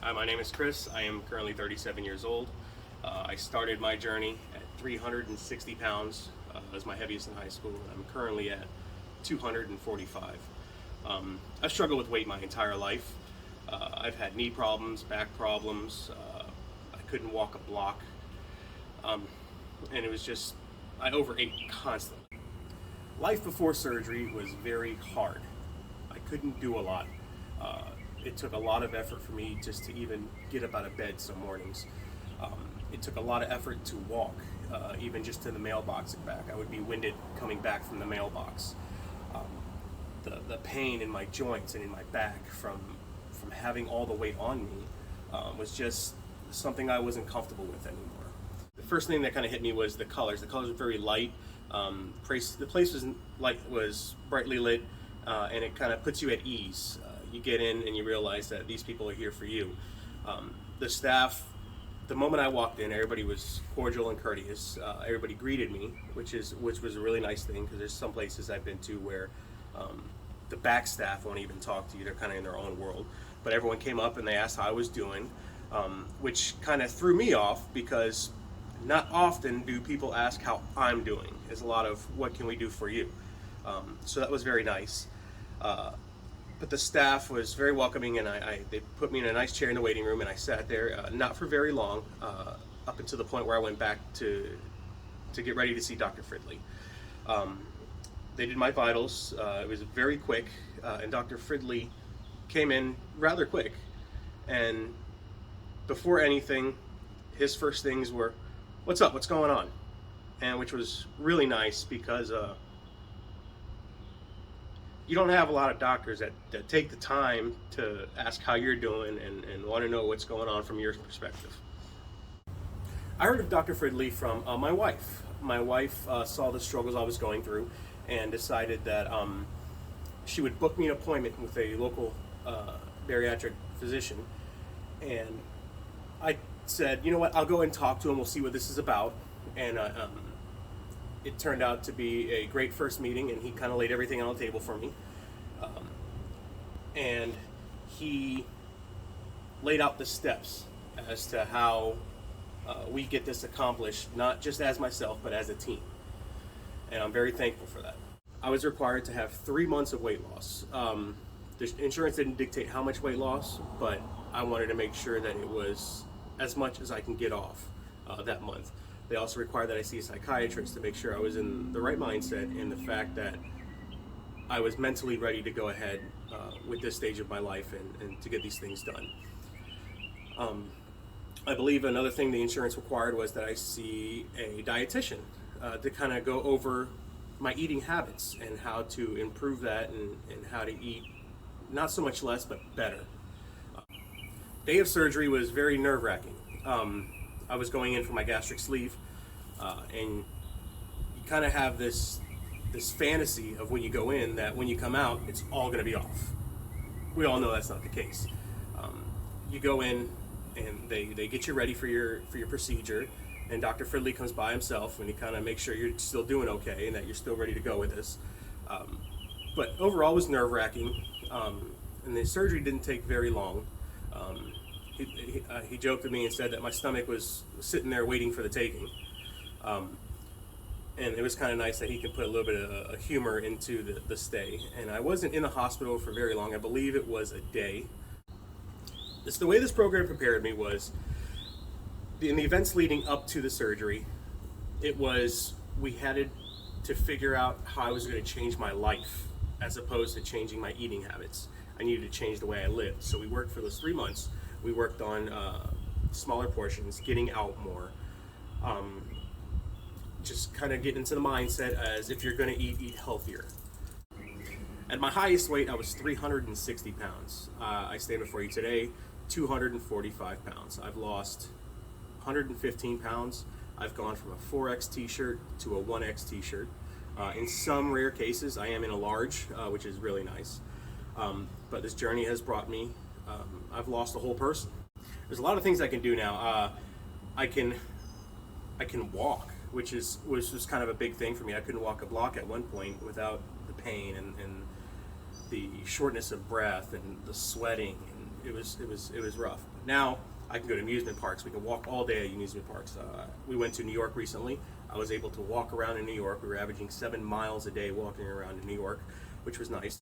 Hi, my name is Chris. I am currently 37 years old. I started my journey at 360 pounds as my heaviest in high school, and I'm currently at 245. I've struggled with weight my entire life. I've had knee problems, back problems. I couldn't walk a block, and it was just, I overate constantly. Life before surgery was very hard. I couldn't do a lot. It took a lot of effort for me just to even get up out of bed some mornings. It took a lot of effort to walk, even just to the mailbox and back. I would be winded coming back from the mailbox. The pain in my joints and in my back from having all the weight on me was just something I wasn't comfortable with anymore. The first thing that kind of hit me was the colors. The colors were very light. The place was brightly lit, and it kind of puts you at ease. You get in and you realize that these people are here for you. The staff, the moment I walked in, everybody was cordial and courteous. Everybody greeted me, which was a really nice thing, because there's some places I've been to where the back staff won't even talk to you. They're kind of in their own world. But everyone came up and they asked how I was doing, which kind of threw me off, because not often do people ask how I'm doing. There's a lot of, what can we do for you? So that was very nice. But the staff was very welcoming, and they put me in a nice chair in the waiting room, and I sat there, not for very long, up until the point where I went back to get ready to see Dr. Fridley. They did my vitals. It was very quick, and Dr. Fridley came in rather quick. And before anything, his first things were, "What's up? What's going on?" And which was really nice, because you don't have a lot of doctors that take the time to ask how you're doing and want to know what's going on from your perspective. I heard of Dr. Fridley from my wife. My wife saw the struggles I was going through and decided that she would book me an appointment with a local bariatric physician. And I said, you know what, I'll go and talk to him, we'll see what this is about. And it turned out to be a great first meeting, and he kind of laid everything on the table for me. And he laid out the steps as to how we get this accomplished, not just as myself, but as a team. And I'm very thankful for that. I was required to have 3 months of weight loss. The insurance didn't dictate how much weight loss, but I wanted to make sure that it was as much as I can get off that month. They also required that I see a psychiatrist to make sure I was in the right mindset, and the fact that I was mentally ready to go ahead with this stage of my life and to get these things done. I believe another thing the insurance required was that I see a dietitian to kind of go over my eating habits and how to improve that, and how to eat not so much less, but better. Day of surgery was very nerve-wracking. I was going in for my gastric sleeve, and you kind of have this fantasy of when you go in, that when you come out, it's all going to be off. We all know that's not the case. You go in, and they get you ready for your procedure, and Dr. Fridley comes by himself, and he kind of makes sure you're still doing okay and that you're still ready to go with this. But overall, it was nerve-wracking, and the surgery didn't take very long. He joked with me and said that my stomach was sitting there waiting for the taking. And it was kind of nice that he could put a little bit of humor into the stay. And I wasn't in the hospital for very long. I believe it was a day. The way this program prepared me was, in the events leading up to the surgery, we had to figure out how I was going to change my life, as opposed to changing my eating habits. I needed to change the way I lived. So we worked for those 3 months. We worked on smaller portions, getting out more, just kind of getting into the mindset as, if you're going to eat healthier. At my highest weight, I was 360 pounds. I stand before you today, 245 pounds. I've lost 115 pounds. I've gone from a 4X t-shirt to a 1X t-shirt. In some rare cases, I am in a large, which is really nice. But this journey has brought me, I've lost a whole person. There's a lot of things I can do now. I can walk, which was kind of a big thing for me. I couldn't walk a block at one point without the pain and the shortness of breath and the sweating, and it was rough. Now I can go to amusement parks. We can walk all day at amusement parks. We went to New York recently. I was able to walk around in New York. We were averaging 7 miles a day walking around in New York, which was nice.